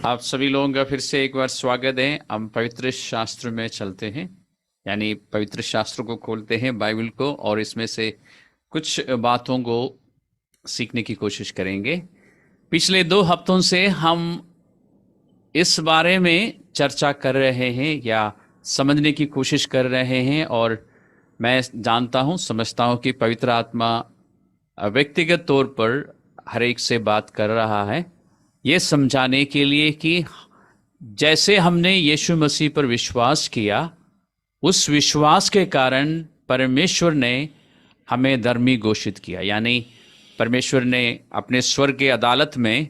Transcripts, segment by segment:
आप सभी लोगों का फिर से एक बार स्वागत है। हम पवित्र शास्त्र में चलते हैं, यानी पवित्र शास्त्र को खोलते हैं, बाइबल को, और इसमें से कुछ बातों को सीखने की कोशिश करेंगे। पिछले 2 हफ्तों से हम इस बारे में चर्चा कर रहे हैं या समझने की कोशिश कर रहे हैं, और मैं जानता हूँ, समझता हूँ कि पवित्र आत्मा व्यक्तिगत तौर पर हर एक से बात कर रहा है, ये समझाने के लिए कि जैसे हमने यीशु मसीह पर विश्वास किया, उस विश्वास के कारण परमेश्वर ने हमें धर्मी घोषित किया। यानी परमेश्वर ने अपने स्वर्ग की अदालत में,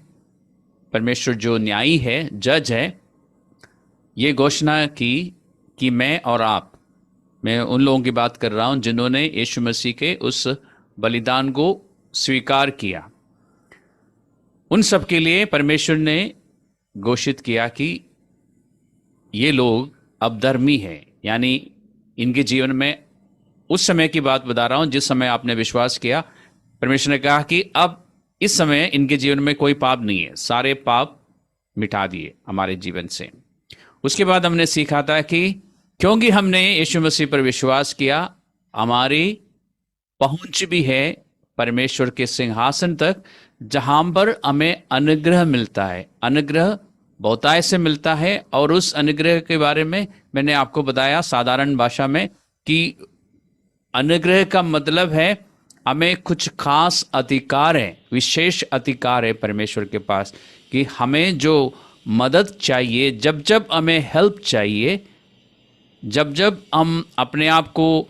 परमेश्वर जो न्यायी है, जज है, ये घोषणा की कि मैं और आप, मैं उन लोगों की बात कर रहा हूं जिन्होंने यीशु मसीह के उस बलिदान को स्वीकार किया, उन सब के लिए परमेश्वर ने घोषित किया कि ये लोग अब धर्मी हैं। यानी इनके जीवन में, उस समय की बात बता रहा हूं जिस समय आपने विश्वास किया, परमेश्वर ने कहा कि अब इस समय इनके जीवन में कोई पाप नहीं है, सारे पाप मिटा दिए हमारे जीवन से। उसके बाद हमने सीखा था कि क्योंकि हमने यीशु मसीह पर विश्वास किया, हमारी पहुंच भी है परमेश्वर के सिंहासन तक, जहां पर हमें अनुग्रह मिलता है। अनुग्रह बहुतायत से मिलता है, और उस अनुग्रह के बारे में मैंने आपको बताया साधारण भाषा में कि अनुग्रह का मतलब है हमें कुछ खास अधिकार है, विशेष अधिकार है परमेश्वर के पास, कि हमें जो मदद चाहिए, जब जब हमें हेल्प चाहिए, जब जब हम अपने आप को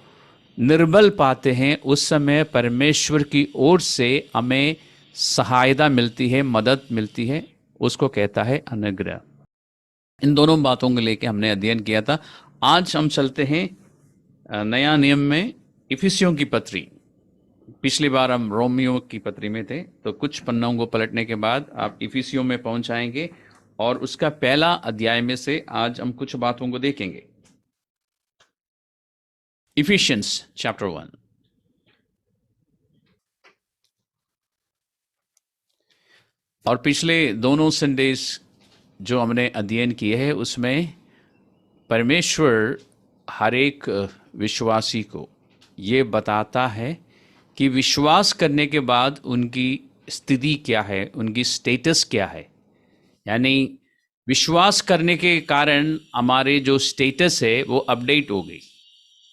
निर्बल पाते हैं, उस समय परमेश्वर की ओर से हमें सहायता मिलती है, मदद मिलती है। उसको कहता है अनुग्रह। इन दोनों बातों को लेकर हमने अध्ययन किया था। आज हम चलते हैं नया नियम में इफिसियों की पत्री। पिछली बार हम रोमियो की पत्री में थे, तो कुछ पन्नों को पलटने के बाद आप इफिसियों में पहुंच जाएंगे, और उसका पहला अध्याय में से आज हम कुछ बातों को देखेंगे। Efficiency chapter 1। और पिछले दोनों संदेश जो हमने अध्ययन किए हैं, उसमें परमेश्वर हर एक विश्वासी को ये बताता है कि विश्वास करने के बाद उनकी स्थिति क्या है, उनकी स्टेटस क्या है। यानी विश्वास करने के कारण हमारे जो स्टेटस है वो अपडेट हो गई।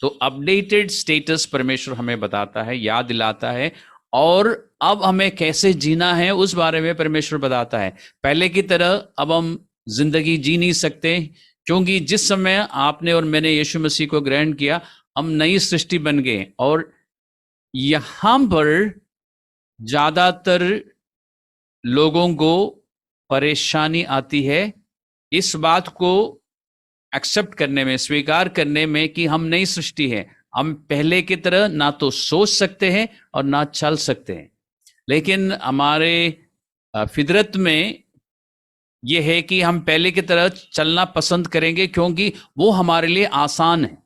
तो अपडेटेड स्टेटस परमेश्वर हमें बताता है, याद दिलाता है, और अब हमें कैसे जीना है उस बारे में परमेश्वर बताता है। पहले की तरह अब हम जिंदगी जी नहीं सकते, क्योंकि जिस समय आपने और मैंने यीशु मसीह को ग्रहण किया, हम नई सृष्टि बन गए। और यहां पर ज्यादातर लोगों को परेशानी आती है इस बात को एक्सेप्ट करने में, स्वीकार करने में, कि हम नई सृष्टि है। हम पहले की तरह ना तो सोच सकते हैं और ना चल सकते हैं। लेकिन हमारे फितरत में यह है कि हम पहले की तरह चलना पसंद करेंगे, क्योंकि वो हमारे लिए आसान है।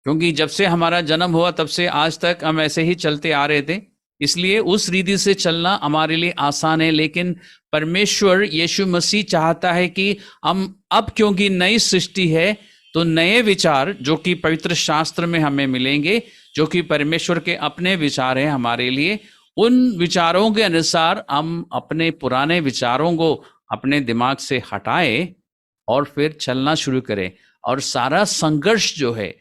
क्योंकि जब से हमारा जन्म हुआ तब से आज तक हम ऐसे ही चलते आ रहे थे, इसलिए उस रीति से चलना हमारे लिए आसान है। लेकिन परमेश्वर यीशु मसीह चाहता है कि हम अब, क्योंकि नई सृष्टि है, तो नए विचार जो कि पवित्र शास्त्र में हमें मिलेंगे, जो कि परमेश्वर के अपने विचार हैं हमारे लिए, उन विचारों के अनुसार हम अपने पुराने विचारों को अपने दिमाग से हटाए और फिर चलना शुरू करें। और सारा संघर्ष जो है,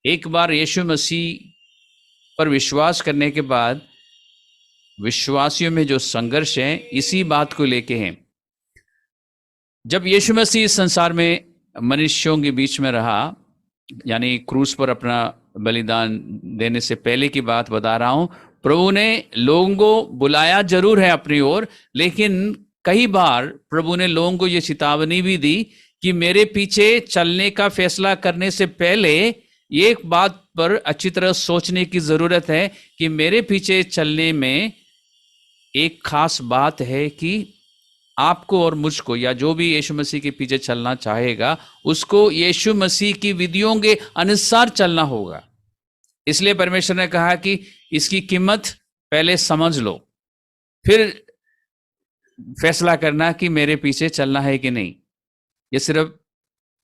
एक बार यीशु मसीह पर विश्वास करने के बाद विश्वासियों में जो संघर्ष है, इसी बात को लेके हैं। जब यीशु मसीह इस संसार में मनुष्यों के बीच में रहा, यानी क्रूस पर अपना बलिदान देने से पहले की बात बता रहा हूं, प्रभु ने लोगों को बुलाया जरूर है अपनी ओर, लेकिन कई बार प्रभु ने लोगों को यह चेतावनी भी दी कि मेरे पीछे चलने का फैसला करने से पहले एक बात पर अच्छी तरह सोचने की जरूरत है कि मेरे पीछे चलने में एक खास बात है कि आपको और मुझको, या जो भी यीशु मसीह के पीछे चलना चाहेगा, उसको यीशु मसीह की विधियों के अनुसार चलना होगा। इसलिए परमेश्वर ने कहा कि इसकी कीमत पहले समझ लो, फिर फैसला करना कि मेरे पीछे चलना है कि नहीं। ये सिर्फ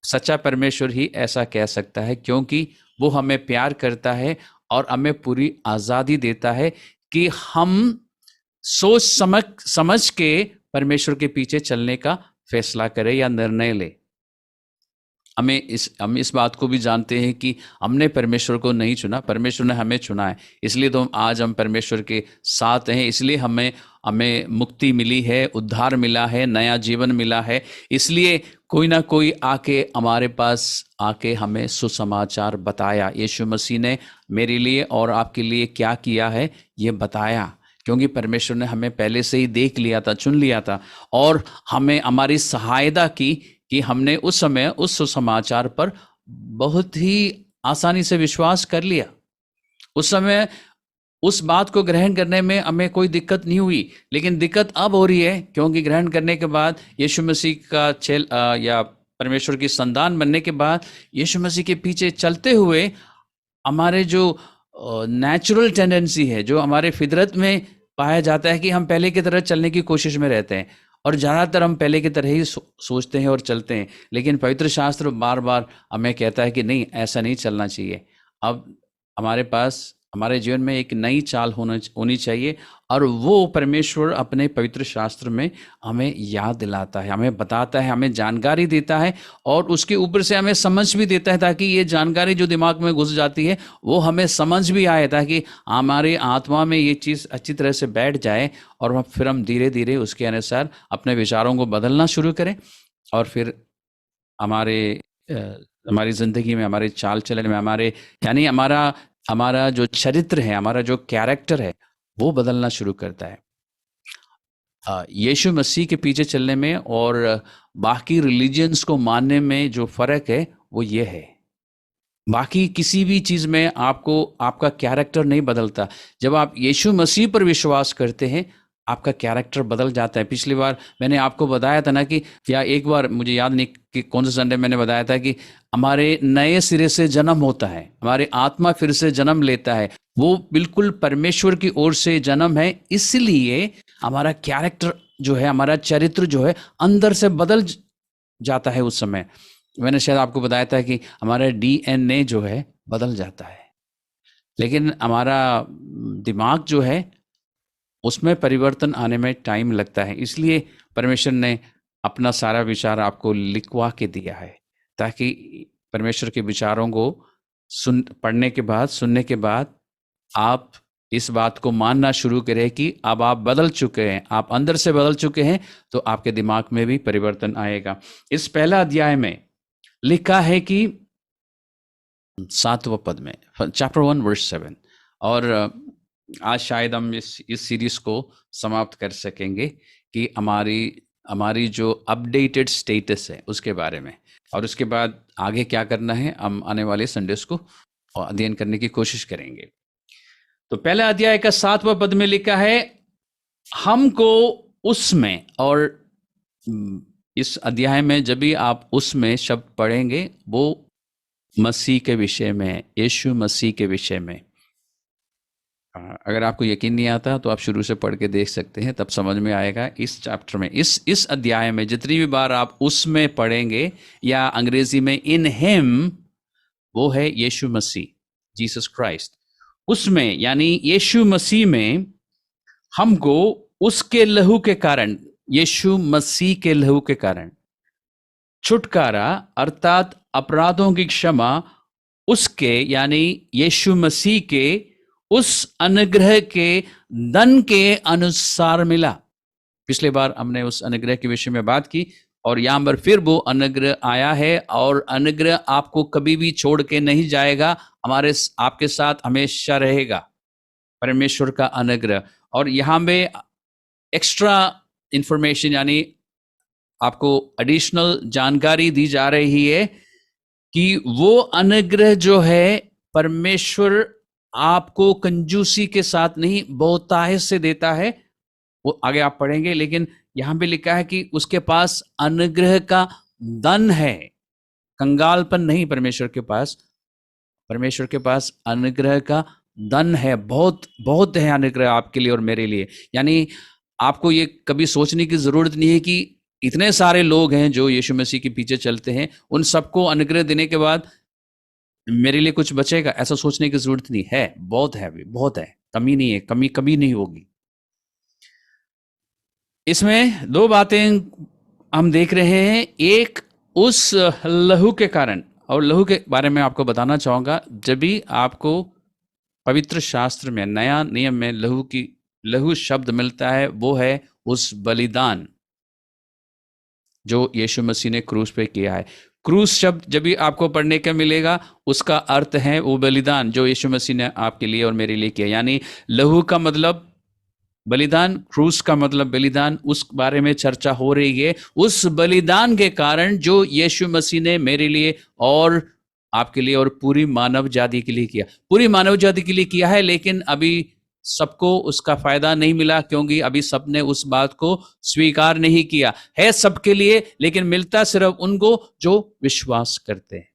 सच्चा परमेश्वर ही ऐसा कह सकता है, क्योंकि वो हमें प्यार करता है और हमें पूरी आज़ादी देता है कि हम सोच समझ के परमेश्वर के पीछे चलने का फैसला करें या निर्णय ले। हम इस बात को भी जानते हैं कि हमने परमेश्वर को नहीं चुना, परमेश्वर ने हमें चुना है। इसलिए तो आज हम परमेश्वर के साथ हैं, इसलिए हमें हमें मुक्ति मिली है, उद्धार मिला है, नया जीवन मिला है। इसलिए कोई ना कोई आके हमारे पास आके हमें सुसमाचार बताया। यीशु मसीह ने मेरे लिए और आपके लिए क्या किया है ये बताया, क्योंकि परमेश्वर ने हमें पहले से ही देख लिया था, चुन लिया था, और हमें हमारी सहायता की कि हमने उस समय उस सुसमाचार पर बहुत ही आसानी से विश्वास कर लिया। उस समय उस बात को ग्रहण करने में हमें कोई दिक्कत नहीं हुई, लेकिन दिक्कत अब हो रही है, क्योंकि ग्रहण करने के बाद यीशु मसीह का या परमेश्वर की संतान बनने के बाद यीशु मसीह के पीछे चलते हुए हमारे जो नेचुरल टेंडेंसी है, जो हमारे फितरत में पाया जाता है कि हम पहले की तरह चलने की कोशिश में रहते हैं, और ज़्यादातर हम पहले की तरह ही सोचते हैं और चलते हैं। लेकिन पवित्र शास्त्र बार बार हमें कहता है कि नहीं, ऐसा नहीं चलना चाहिए। अब हमारे पास हमारे जीवन में एक नई चाल होनी चाहिए, और वो परमेश्वर अपने पवित्र शास्त्र में हमें याद दिलाता है, हमें बताता है, हमें जानकारी देता है, और उसके ऊपर से हमें समझ भी देता है, ताकि ये जानकारी जो दिमाग में घुस जाती है वो हमें समझ भी आए, ताकि हमारी आत्मा में ये चीज़ अच्छी तरह से बैठ जाए, और फिर हम धीरे धीरे उसके अनुसार अपने विचारों को बदलना शुरू करें, और फिर हमारी ज़िंदगी में, हमारे चाल चलन में, यानी हमारा जो चरित्र है, हमारा जो कैरेक्टर है, वो बदलना शुरू करता है। यीशु मसीह के पीछे चलने में और बाकी रिलीजियंस को मानने में जो फ़र्क है वो ये है, बाकी किसी भी चीज़ में आपका कैरेक्टर नहीं बदलता। जब आप यीशु मसीह पर विश्वास करते हैं, आपका कैरेक्टर बदल जाता है। पिछली बार मैंने आपको बताया था ना कि, या एक बार मुझे याद नहीं कि कौन सा संडे मैंने बताया था कि हमारे नए सिरे से जन्म होता है, हमारी आत्मा फिर से जन्म लेता है। वो बिल्कुल परमेश्वर की ओर से जन्म है, इसलिए हमारा कैरेक्टर जो है, हमारा चरित्र जो है, अंदर से बदल जाता है। उस समय मैंने शायद आपको बताया था कि हमारा DNA जो है बदल जाता है, लेकिन हमारा दिमाग जो है उसमें परिवर्तन आने में टाइम लगता है। इसलिए परमेश्वर ने अपना सारा विचार आपको लिखवा के दिया है, ताकि परमेश्वर के विचारों को पढ़ने के बाद, सुनने के बाद आप इस बात को मानना शुरू करें कि अब आप बदल चुके हैं, आप अंदर से बदल चुके हैं, तो आपके दिमाग में भी परिवर्तन आएगा। इस पहला अध्याय में लिखा है कि 7वें पद में, चैप्टर 1 वर्स 7, और आज शायद हम इस सीरीज को समाप्त कर सकेंगे कि हमारी जो अपडेटेड स्टेटस है उसके बारे में, और उसके बाद आगे क्या करना है हम आने वाले संडेस को अध्ययन करने की कोशिश करेंगे। तो पहला अध्याय का 7वां पद में लिखा है, हमको उसमें, और इस अध्याय में जब भी आप उसमें शब्द पढ़ेंगे वो मसीह के विषय में, यीशु मसीह के विषय में। अगर आपको यकीन नहीं आता तो आप शुरू से पढ़ के देख सकते हैं, तब समझ में आएगा। इस चैप्टर में, इस अध्याय में जितनी भी बार आप उसमें पढ़ेंगे, या अंग्रेजी में इन हिम, वो है यीशु मसीह, जीसस क्राइस्ट। उसमें यानी यीशु मसीह में हमको उसके लहू के कारण, यीशु मसीह के लहू के कारण छुटकारा, अर्थात अपराधों की क्षमा, उसके यानी यीशु मसीह के उस अनुग्रह के धन के अनुसार मिला। पिछले बार हमने उस अनुग्रह के विषय में बात की, और यहां पर फिर वो अनुग्रह आया है, और अनुग्रह आपको कभी भी छोड़ के नहीं जाएगा, आपके साथ हमेशा रहेगा, परमेश्वर का अनुग्रह। और यहां में एक्स्ट्रा इंफॉर्मेशन, यानी आपको एडिशनल जानकारी दी जा रही है कि वो अनुग्रह जो है, परमेश्वर आपको कंजूसी के साथ नहीं, बहुतायत से देता है। वो आगे आप पढ़ेंगे, लेकिन यहां पे लिखा है कि उसके पास अनुग्रह का धन है, कंगालपन नहीं। परमेश्वर के पास अनुग्रह का धन है, बहुत बहुत है अनुग्रह आपके लिए और मेरे लिए। यानी आपको ये कभी सोचने की जरूरत नहीं है कि इतने सारे लोग हैं जो यीशु मसीह के पीछे चलते हैं, उन सबको अनुग्रह देने के बाद मेरे लिए कुछ बचेगा, ऐसा सोचने की जरूरत नहीं है। बहुत है, अभी बहुत है, कमी नहीं है, कमी कभी नहीं होगी। इसमें दो बातें हम देख रहे हैं। एक, उस लहू के कारण, और लहू के बारे में आपको बताना चाहूंगा, जब भी आपको पवित्र शास्त्र में, नया नियम में लहू शब्द मिलता है, वो है उस बलिदान जो यीशु मसीह ने क्रूस पे किया है। क्रूस शब्द जब भी आपको पढ़ने का मिलेगा, उसका अर्थ है वो बलिदान जो यीशु मसीह ने आपके लिए और मेरे लिए किया। यानी लहू का मतलब बलिदान, क्रूस का मतलब बलिदान, उस बारे में चर्चा हो रही है। उस बलिदान के कारण जो यीशु मसीह ने मेरे लिए और आपके लिए और पूरी मानव जाति के लिए किया, पूरी मानव जाति के लिए किया है। लेकिन अभी सबको उसका फायदा नहीं मिला, क्योंकि अभी सबने उस बात को स्वीकार नहीं किया है। सबके लिए, लेकिन मिलता सिर्फ उनको जो विश्वास करते हैं।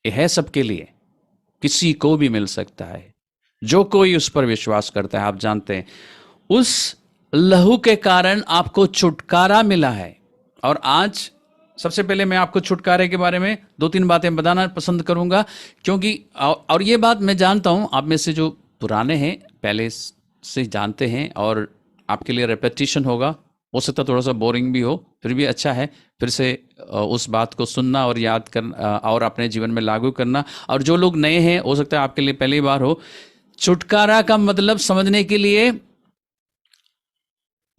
यह है सबके लिए, किसी को भी मिल सकता है जो कोई उस पर विश्वास करता है। आप जानते हैं उस लहू के कारण आपको छुटकारा मिला है। और आज सबसे पहले मैं आपको छुटकारे के बारे में दो तीन बातें बताना पसंद करूंगा, क्योंकि और ये बात मैं जानता हूं आप में से जो पुराने हैं, पहले से जानते हैं, और आपके लिए रेपिटेशन होगा, हो सकता थोड़ा सा बोरिंग भी हो, फिर भी अच्छा है फिर से उस बात को सुनना और याद करना और अपने जीवन में लागू करना। और जो लोग नए हैं, हो सकता है आपके लिए पहली बार हो। छुटकारा का मतलब समझने के लिए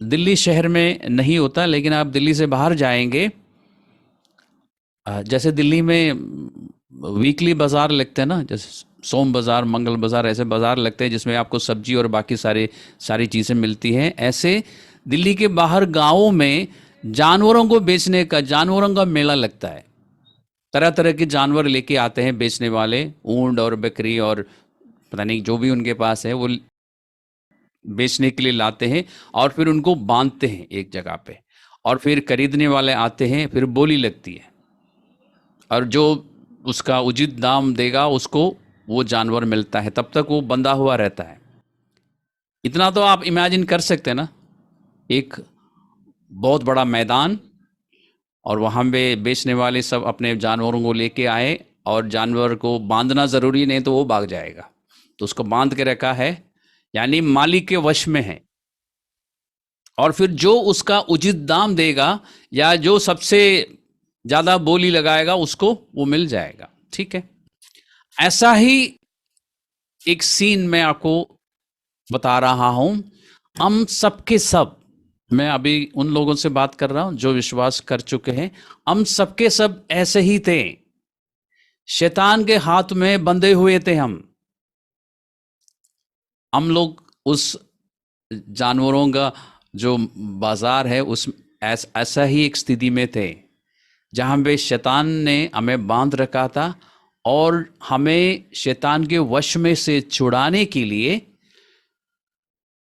दिल्ली शहर में नहीं होता, लेकिन आप दिल्ली से बाहर जाएंगे, जैसे दिल्ली में वीकली बाजार लगते हैं ना, जैसे सोम बाजार, मंगल बाजार, ऐसे बाजार लगते हैं जिसमें आपको सब्जी और बाकी सारी चीज़ें मिलती हैं। ऐसे दिल्ली के बाहर गांवों में जानवरों को बेचने का, जानवरों का मेला लगता है। तरह तरह के जानवर लेके आते हैं बेचने वाले, ऊंट और बकरी और पता नहीं जो भी उनके पास है, वो बेचने के लिए लाते हैं और फिर उनको बांधते हैं एक जगह पे, और फिर खरीदने वाले आते हैं, फिर बोली लगती है, और जो उसका उचित दाम देगा उसको वो जानवर मिलता है, तब तक वो बंधा हुआ रहता है। इतना तो आप इमेजिन कर सकते हैं ना, एक बहुत बड़ा मैदान, और वहाँ पे बेचने वाले सब अपने जानवरों को लेके आए, और जानवर को बांधना ज़रूरी नहीं तो वो भाग जाएगा, तो उसको बांध के रखा है, यानी मालिक के वश में है। और फिर जो उसका उचित दाम देगा या जो सबसे ज़्यादा बोली लगाएगा उसको वो मिल जाएगा। ठीक है, ऐसा ही एक सीन मैं आपको बता रहा हूं। हम सबके सब, मैं अभी उन लोगों से बात कर रहा हूं जो विश्वास कर चुके हैं, हम सबके सब ऐसे ही थे, शैतान के हाथ में बंधे हुए थे। हम लोग उस जानवरों का जो बाजार है उस ऐसा ही एक स्थिति में थे, जहां पे शैतान ने हमें बांध रखा था, और हमें शैतान के वश में से छुड़ाने के लिए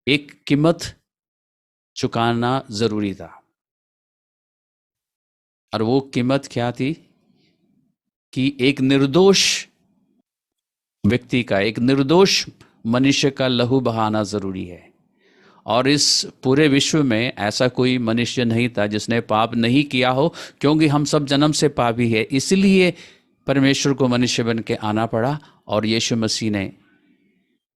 एक कीमत चुकाना जरूरी था। और वो कीमत क्या थी कि एक निर्दोष व्यक्ति का, एक निर्दोष मनुष्य का लहू बहाना जरूरी है। और इस पूरे विश्व में ऐसा कोई मनुष्य नहीं था जिसने पाप नहीं किया हो, क्योंकि हम सब जन्म से पापी है। इसलिए परमेश्वर को मनुष्य बन के आना पड़ा, और यीशु मसीह ने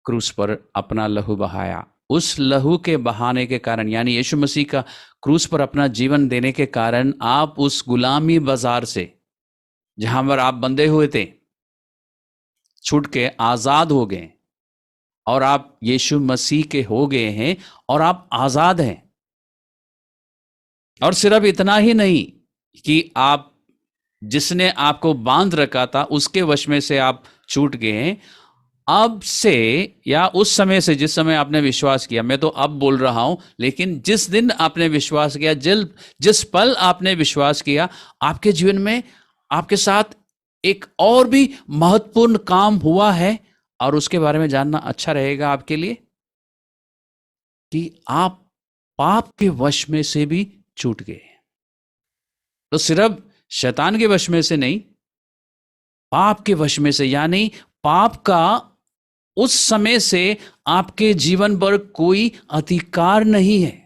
क्रूस पर अपना लहू बहाया। उस लहू के बहाने के कारण, यानी यीशु मसीह का क्रूस पर अपना जीवन देने के कारण, आप उस गुलामी बाजार से जहां पर आप बंधे हुए थे, छूट के आजाद हो गए, और आप यीशु मसीह के हो गए हैं, और आप आजाद हैं। और सिर्फ इतना ही नहीं कि आप, जिसने आपको बांध रखा था उसके वश में से आप छूट गए हैं, अब से या उस समय से, जिस समय आपने विश्वास किया, मैं तो अब बोल रहा हूं, लेकिन जिस दिन आपने विश्वास किया, जिस पल आपने विश्वास किया, आपके जीवन में आपके साथ एक और भी महत्वपूर्ण काम हुआ है, और उसके बारे में जानना अच्छा रहेगा आपके लिए, कि आप पाप के वश में से भी छूट गए। तो सिर्फ शैतान के वश में से नहीं, पाप के वश में से, यानी पाप का उस समय से आपके जीवन पर कोई अधिकार नहीं है।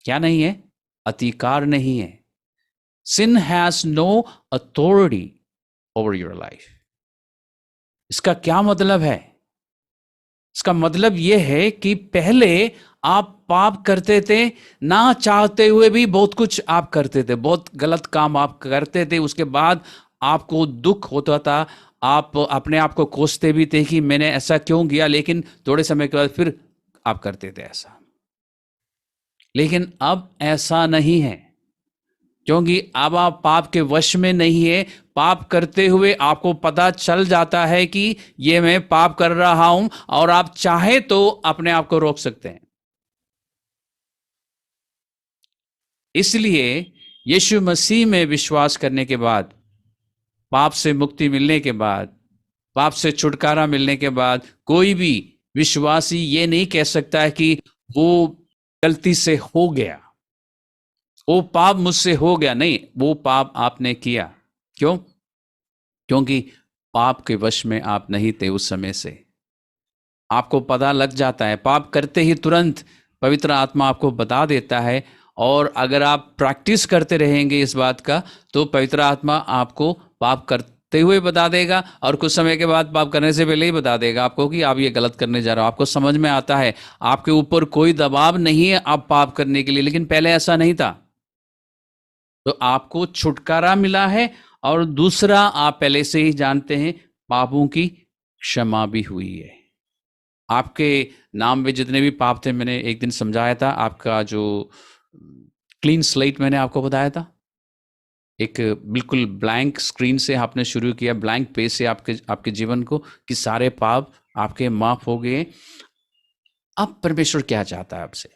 क्या नहीं है? अधिकार नहीं है। Sin has no authority over your life. इसका क्या मतलब है? इसका मतलब यह है कि पहले आप पाप करते थे, ना चाहते हुए भी बहुत कुछ आप करते थे, बहुत गलत काम आप करते थे, उसके बाद आपको दुख होता था, आप अपने आप को कोसते भी थे कि मैंने ऐसा क्यों किया, लेकिन थोड़े समय के बाद फिर आप करते थे ऐसा। लेकिन अब ऐसा नहीं है, क्योंकि अब आप पाप के वश में नहीं है। पाप करते हुए आपको पता चल जाता है कि ये मैं पाप कर रहा हूं, और आप चाहे तो अपने आप को रोक सकते हैं। इसलिए यीशु मसीह में विश्वास करने के बाद, पाप से मुक्ति मिलने के बाद, पाप से छुटकारा मिलने के बाद, कोई भी विश्वासी ये नहीं कह सकता है कि वो गलती से हो गया, वो पाप मुझसे हो गया। नहीं, वो पाप आपने किया। क्यों? क्योंकि पाप के वश में आप नहीं थे उस समय से। आपको पता लग जाता है, पाप करते ही तुरंत पवित्र आत्मा आपको बता देता है, और अगर आप प्रैक्टिस करते रहेंगे इस बात का, तो पवित्र आत्मा आपको पाप करते हुए बता देगा, और कुछ समय के बाद पाप करने से पहले ही बता देगा आपको कि आप ये गलत करने जा रहे हो। आपको समझ में आता है, आपके ऊपर कोई दबाव नहीं है आप पाप करने के लिए, लेकिन पहले ऐसा नहीं था। तो आपको छुटकारा मिला है, और दूसरा, आप पहले से ही जानते हैं, पापों की क्षमा भी हुई है। आपके नाम में जितने भी पाप थे, मैंने एक दिन समझाया था, आपका जो क्लीन स्लेट मैंने आपको बताया था, एक बिल्कुल ब्लैंक स्क्रीन से आपने शुरू किया, ब्लैंक पेज से आपके जीवन को, कि सारे पाप आपके माफ हो गए। अब परमेश्वर क्या चाहता है आपसे?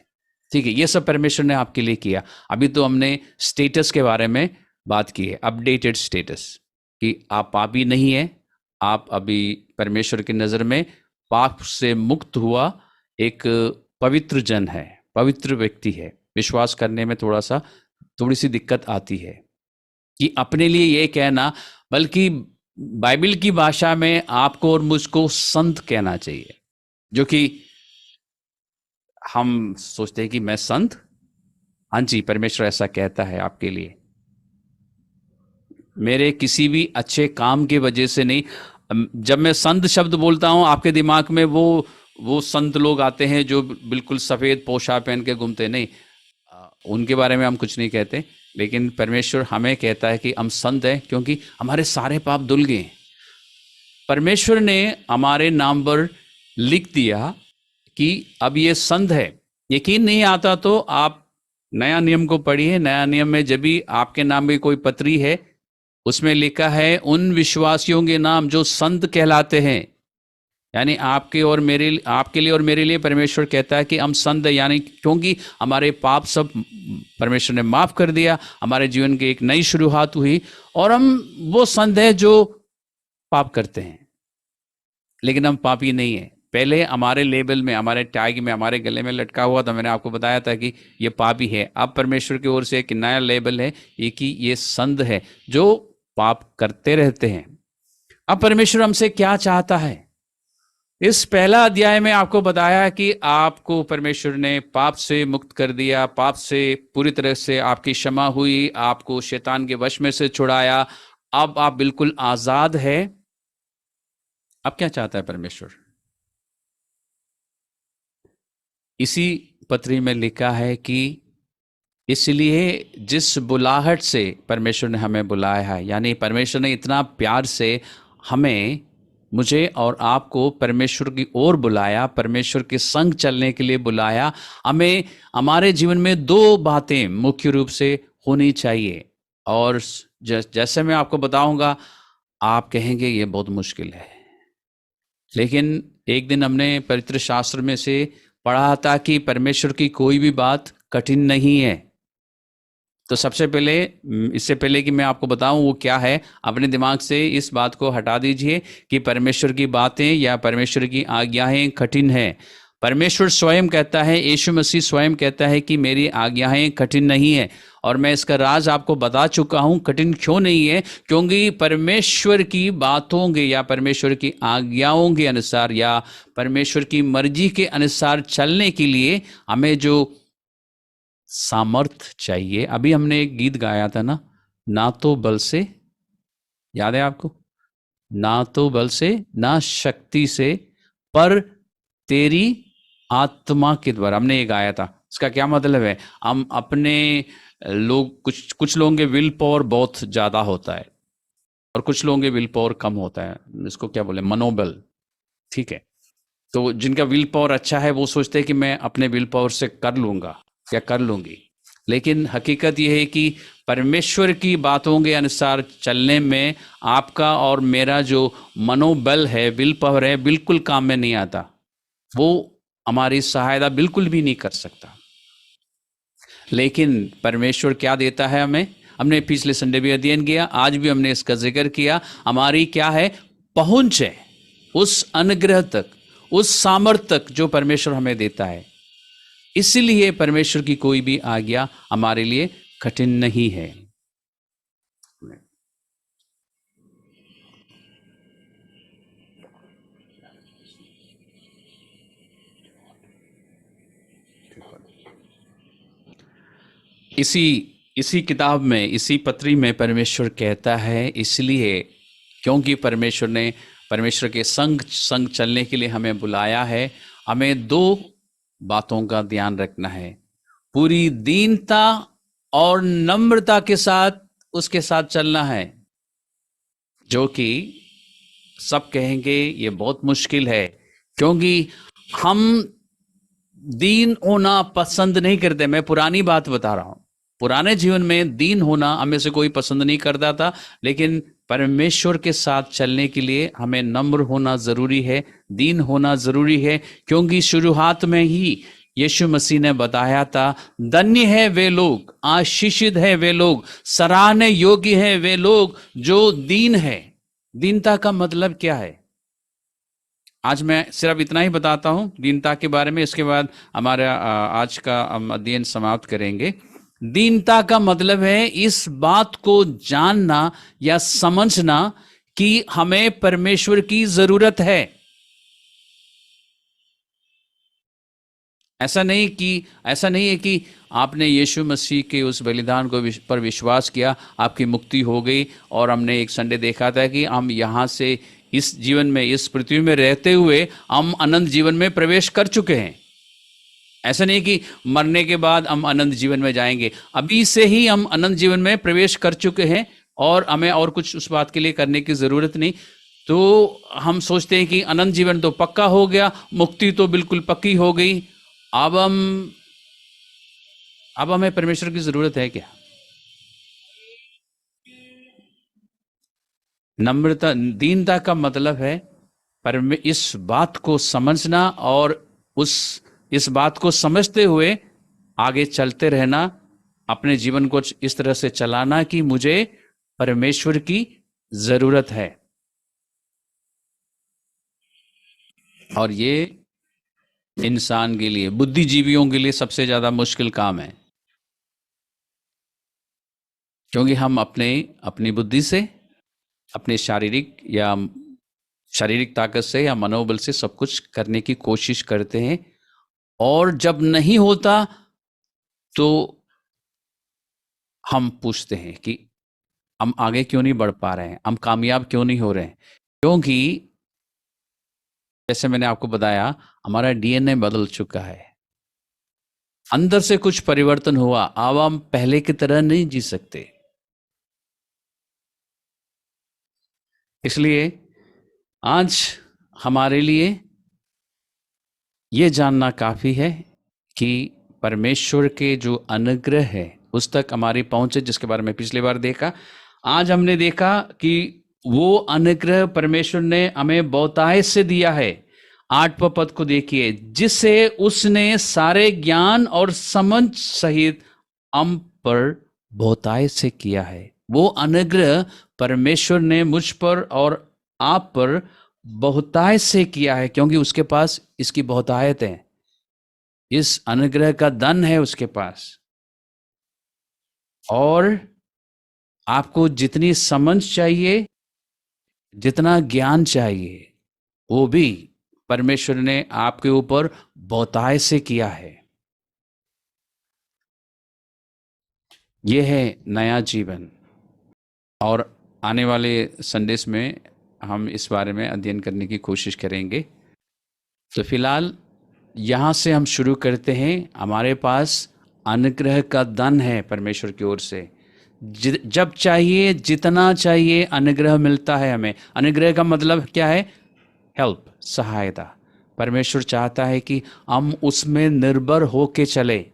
ठीक है, ये सब परमेश्वर ने आपके लिए किया। अभी तो हमने स्टेटस के बारे में बात की है, अपडेटेड स्टेटस, कि आप पापी नहीं है, आप अभी परमेश्वर की नज़र में पाप से मुक्त हुआ एक पवित्र जन है, पवित्र व्यक्ति है। विश्वास करने में थोड़ी सी दिक्कत आती है कि अपने लिए ये कहना, बल्कि बाइबल की भाषा में आपको और मुझको संत कहना चाहिए, जो कि हम सोचते हैं कि मैं संत। हाँ जी, परमेश्वर ऐसा कहता है आपके लिए, मेरे किसी भी अच्छे काम की वजह से नहीं। जब मैं संत शब्द बोलता हूं, आपके दिमाग में वो संत लोग आते हैं जो बिल्कुल सफेद पोशाक पहन के घूमते, नहीं, उनके बारे में हम कुछ नहीं कहते। लेकिन परमेश्वर हमें कहता है कि हम संत हैं, क्योंकि हमारे सारे पाप धुल गए। परमेश्वर ने हमारे नाम पर लिख दिया कि अब ये संत है। यकीन नहीं आता तो आप नया नियम को पढ़िए। नया नियम में जब भी आपके नाम में कोई पत्री है, उसमें लिखा है उन विश्वासियों के नाम जो संत कहलाते हैं। यानी आपके लिए और मेरे लिए परमेश्वर कहता है कि हम संत हैं, यानी क्योंकि हमारे पाप सब परमेश्वर ने माफ कर दिया, हमारे जीवन की एक नई शुरुआत हुई, और हम वो संत हैं जो पाप करते हैं, लेकिन हम पापी नहीं है। पहले हमारे लेबल में, हमारे टैग में, हमारे गले में लटका हुआ था, मैंने आपको बताया था कि ये पापी है। अब परमेश्वर की ओर से एक नया लेबल है, ये कि ये संत है जो पाप करते रहते हैं। अब परमेश्वर हमसे क्या चाहता है? इस पहला अध्याय में आपको बताया कि आपको परमेश्वर ने पाप से मुक्त कर दिया, पाप से पूरी तरह से आपकी क्षमा हुई, आपको शैतान के वश में से छुड़ाया, अब आप बिल्कुल आजाद है। अब क्या चाहता है परमेश्वर? इसी पत्री में लिखा है कि इसलिए जिस बुलाहट से परमेश्वर ने हमें बुलाया है, यानी परमेश्वर ने इतना प्यार से हमें, मुझे और आपको परमेश्वर की ओर बुलाया, परमेश्वर के संग चलने के लिए बुलाया। हमें हमारे जीवन में दो बातें मुख्य रूप से होनी चाहिए, और जैसे मैं आपको बताऊंगा, आप कहेंगे ये बहुत मुश्किल है, लेकिन एक दिन हमने पवित्र शास्त्र में से पढ़ा था कि परमेश्वर की कोई भी बात कठिन नहीं है। तो सबसे पहले, इससे पहले कि मैं आपको बताऊं वो क्या है, अपने दिमाग से इस बात को हटा दीजिए कि परमेश्वर की बातें या परमेश्वर की आज्ञाएं कठिन है। परमेश्वर स्वयं कहता है, यीशु मसीह स्वयं कहता है कि मेरी आज्ञाएं कठिन नहीं है। और मैं इसका राज आपको बता चुका हूं, कठिन क्यों नहीं है, क्योंकि परमेश्वर की बातों के या परमेश्वर की आज्ञाओं के अनुसार या परमेश्वर की मर्जी के अनुसार चलने के लिए हमें जो सामर्थ चाहिए। अभी हमने एक गीत गाया था ना तो बल से, याद है आपको? ना तो बल से ना शक्ति से, पर तेरी आत्मा के द्वारा, हमने ये गाया था। इसका क्या मतलब है? हम अपने लोग, कुछ लोगों के विल पावर बहुत ज्यादा होता है और कुछ लोगों के विल पावर कम होता है। इसको क्या बोले? मनोबल। ठीक है, तो जिनका विल पावर अच्छा है वो सोचते हैं कि मैं अपने विल पावर से कर लूंगा या कर लूंगी, लेकिन हकीकत यह है कि परमेश्वर की बातों के अनुसार चलने में आपका और मेरा जो मनोबल है, विल पावर है, बिल्कुल काम में नहीं आता। वो हमारी सहायता बिल्कुल भी नहीं कर सकता। लेकिन परमेश्वर क्या देता है हमें? हमने पिछले संडे भी अध्ययन किया, आज भी हमने इसका जिक्र किया। हमारी क्या है? पहुंच है उस अनुग्रह तक, उस सामर्थ्य तक जो परमेश्वर हमें देता है। इसलिए परमेश्वर की कोई भी आज्ञा हमारे लिए कठिन नहीं है। इसी किताब में, इसी पत्री में परमेश्वर कहता है, इसलिए क्योंकि परमेश्वर के संग चलने के लिए हमें बुलाया है, हमें दो बातों का ध्यान रखना है। पूरी दीनता और नम्रता के साथ उसके साथ चलना है, जो कि सब कहेंगे ये बहुत मुश्किल है, क्योंकि हम दीन होना पसंद नहीं करते। मैं पुरानी बात बता रहा हूं, पुराने जीवन में दीन होना हमें से कोई पसंद नहीं करता था, लेकिन परमेश्वर के साथ चलने के लिए हमें नम्र होना जरूरी है, दीन होना जरूरी है, क्योंकि शुरुआत में ही यीशु मसीह ने बताया था, धन्य है वे लोग, आशीषित है वे लोग, सराहने योग्य है वे लोग जो दीन है। दीनता का मतलब क्या है? आज मैं सिर्फ इतना ही बताता हूं दीनता के बारे में, इसके बाद हमारा आज का हम अध्ययन समाप्त करेंगे। दीनता का मतलब है इस बात को जानना या समझना कि हमें परमेश्वर की जरूरत है। ऐसा नहीं है कि आपने यीशु मसीह के उस बलिदान को पर विश्वास किया, आपकी मुक्ति हो गई। और हमने एक संडे देखा था कि हम यहां से इस जीवन में, इस पृथ्वी में रहते हुए हम अनंत जीवन में प्रवेश कर चुके हैं। ऐसा नहीं कि मरने के बाद हम अनंत जीवन में जाएंगे, अभी से ही हम अनंत जीवन में प्रवेश कर चुके हैं और हमें और कुछ उस बात के लिए करने की जरूरत नहीं। तो हम सोचते हैं कि अनंत जीवन तो पक्का हो गया, मुक्ति तो बिल्कुल पक्की हो गई, अब हमें परमेश्वर की जरूरत है क्या? नम्रता, दीनता का मतलब है इस बात को समझना और इस बात को समझते हुए आगे चलते रहना, अपने जीवन को इस तरह से चलाना कि मुझे परमेश्वर की जरूरत है। और ये इंसान के लिए, बुद्धिजीवियों के लिए सबसे ज्यादा मुश्किल काम है, क्योंकि हम अपनी बुद्धि से, अपने शारीरिक ताकत से या मनोबल से सब कुछ करने की कोशिश करते हैं, और जब नहीं होता तो हम पूछते हैं कि हम आगे क्यों नहीं बढ़ पा रहे हैं, हम कामयाब क्यों नहीं हो रहे हैं। क्योंकि जैसे मैंने आपको बताया, हमारा डीएनए बदल चुका है, अंदर से कुछ परिवर्तन हुआ, अब हम पहले की तरह नहीं जी सकते। इसलिए आज हमारे लिए यह जानना काफी है कि परमेश्वर के जो अनुग्रह है उस तक हमारी पहुंच है, जिसके बारे में पिछली बार देखा। आज हमने देखा कि वो अनुग्रह परमेश्वर ने हमें बहुतायत से दिया है। 8वें पद को देखिए, जिसे उसने सारे ज्ञान और समझ सहित हम पर बहुतायत से किया है। वो अनुग्रह परमेश्वर ने मुझ पर और आप पर बहुतायत से किया है, क्योंकि उसके पास इसकी बहुतायत है। इस अनुग्रह का धन है उसके पास, और आपको जितनी समझ चाहिए, जितना ज्ञान चाहिए, वो भी परमेश्वर ने आपके ऊपर बहुतायत से किया है। यह है नया जीवन। और आने वाले संदेश में हम इस बारे में अध्ययन करने की कोशिश करेंगे। तो फिलहाल यहाँ से हम शुरू करते हैं। हमारे पास अनुग्रह का धन है परमेश्वर की ओर से। जब चाहिए, जितना चाहिए, अनुग्रह मिलता है हमें। अनुग्रह का मतलब क्या है? हेल्प, सहायता। परमेश्वर चाहता है कि हम उसमें निर्भर होके चले,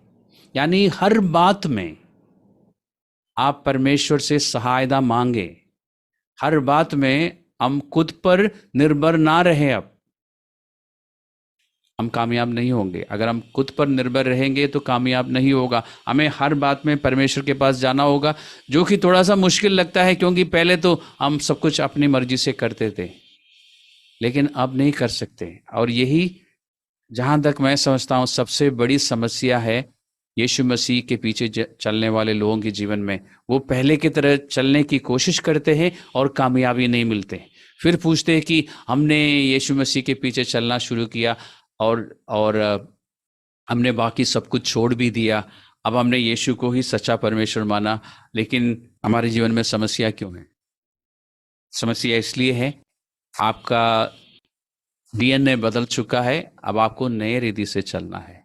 यानी हर बात में आप परमेश्वर से सहायता मांगे। हर बात में हम खुद पर निर्भर ना रहे। अब हम कामयाब नहीं होंगे। अगर हम खुद पर निर्भर रहेंगे तो कामयाब नहीं होगा। हमें हर बात में परमेश्वर के पास जाना होगा, जो कि थोड़ा सा मुश्किल लगता है, क्योंकि पहले तो हम सब कुछ अपनी मर्जी से करते थे, लेकिन अब नहीं कर सकते। और यही, जहाँ तक मैं समझता हूँ, सबसे बड़ी समस्या है यीशु मसीह के पीछे चलने वाले लोगों के जीवन में। वो पहले की तरह चलने की कोशिश करते हैं और कामयाबी नहीं मिलते। फिर पूछते हैं कि हमने यीशु मसीह के पीछे चलना शुरू किया और हमने बाकी सब कुछ छोड़ भी दिया। अब हमने यीशु को ही सच्चा परमेश्वर माना, लेकिन हमारे जीवन में समस्या क्यों है? समस्या इसलिए है, आपका डीएनए बदल चुका है। अब आपको नए रीति से चलना है,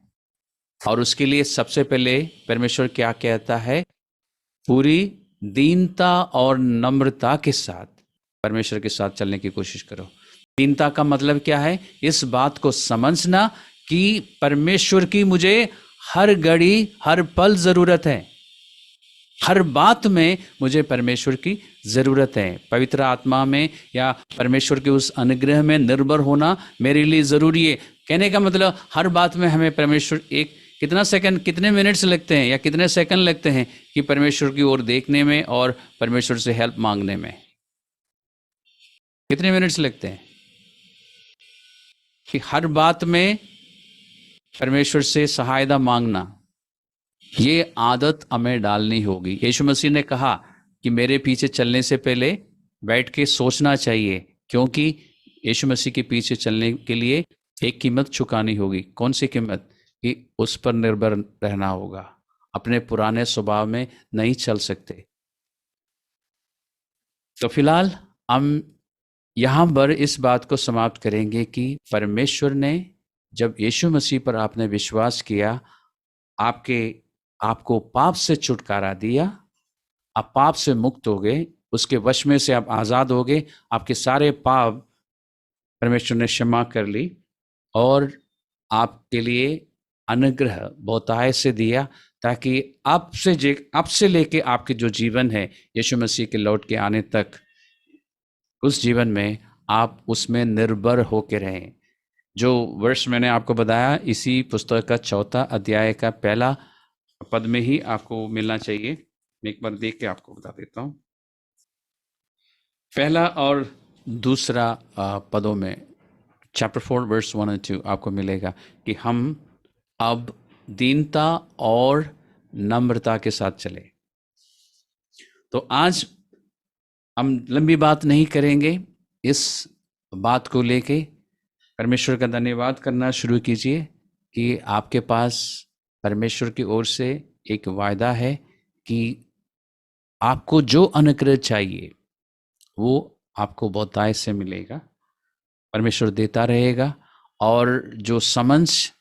और उसके लिए सबसे पहले परमेश्वर क्या कहता है? पूरी दीनता और नम्रता के साथ परमेश्वर के साथ चलने की कोशिश करो। दीनता का मतलब क्या है? इस बात को समझना कि परमेश्वर की मुझे हर घड़ी, हर पल जरूरत है। हर बात में मुझे परमेश्वर की जरूरत है। पवित्र आत्मा में या परमेश्वर के उस अनुग्रह में निर्भर होना मेरे लिए जरूरी है। कहने का मतलब, हर बात में हमें परमेश्वर, एक कितना सेकंड, कितने मिनट्स लगते हैं या कितने सेकंड लगते हैं कि परमेश्वर की ओर देखने में और परमेश्वर से हेल्प मांगने में? कितने मिनट्स लगते हैं? कि हर बात में परमेश्वर से सहायता मांगना, ये आदत हमें डालनी होगी। यीशु मसीह ने कहा कि मेरे पीछे चलने से पहले बैठ के सोचना चाहिए, क्योंकि यीशु मसीह के पीछे चलने के लिए एक कीमत चुकानी होगी। कौन सी कीमत? कि उस पर निर्भर रहना होगा। अपने पुराने स्वभाव में नहीं चल सकते। तो फिलहाल हम यहाँ पर इस बात को समाप्त करेंगे कि परमेश्वर ने, जब यीशु मसीह पर आपने विश्वास किया, आपको पाप से छुटकारा दिया। आप पाप से मुक्त हो गए, उसके वश में से आप आज़ाद हो गए। आपके सारे पाप परमेश्वर ने क्षमा कर ली, और आपके लिए अनुग्रह बहुतायत से दिया, ताकि अब से लेके आपके जो जीवन है यीशु मसीह के लौट के आने तक, उस जीवन में आप उसमें निर्भर होके रहें। जो वर्ष मैंने आपको बताया, इसी पुस्तक का 4 अध्याय का पहला पद में ही आपको मिलना चाहिए। मैं एक बार देख के आपको बता देता हूँ। पहला और दूसरा पदों में, चैप्टर 4 वर्स 1 और 2 आपको मिलेगा कि हम अब दीनता और नम्रता के साथ चले। तो आज हम लंबी बात नहीं करेंगे। इस बात को लेके परमेश्वर का धन्यवाद करना शुरू कीजिए कि आपके पास परमेश्वर की ओर से एक वायदा है कि आपको जो अनुग्रह चाहिए वो आपको बहुतायत से मिलेगा। परमेश्वर देता रहेगा, और जो समझ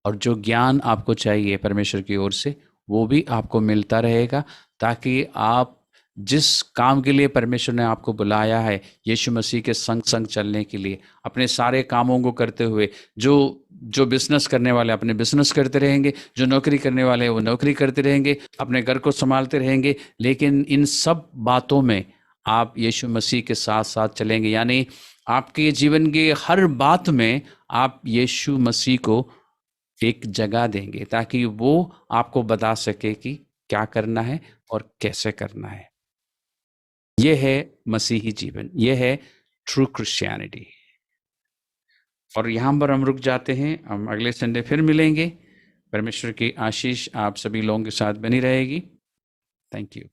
और जो ज्ञान आपको चाहिए परमेश्वर की ओर से, वो भी आपको मिलता रहेगा, ताकि आप जिस काम के लिए परमेश्वर ने आपको बुलाया है, यीशु मसीह के संग संग चलने के लिए, अपने सारे कामों को करते हुए, जो बिजनेस करने वाले अपने बिजनेस करते रहेंगे, जो नौकरी करने वाले वो नौकरी करते रहेंगे, अपने घर को संभालते रहेंगे, लेकिन इन सब बातों में आप यीशु मसीह के साथ साथ चलेंगे। यानी आपके जीवन के हर बात में आप यीशु मसीह को एक जगह देंगे, ताकि वो आपको बता सके कि क्या करना है और कैसे करना है। यह है मसीही जीवन, यह है ट्रू क्रिश्चियनिटी। और यहाँ पर हम रुक जाते हैं। हम अगले संडे फिर मिलेंगे। परमेश्वर की आशीष आप सभी लोगों के साथ बनी रहेगी। Thank you.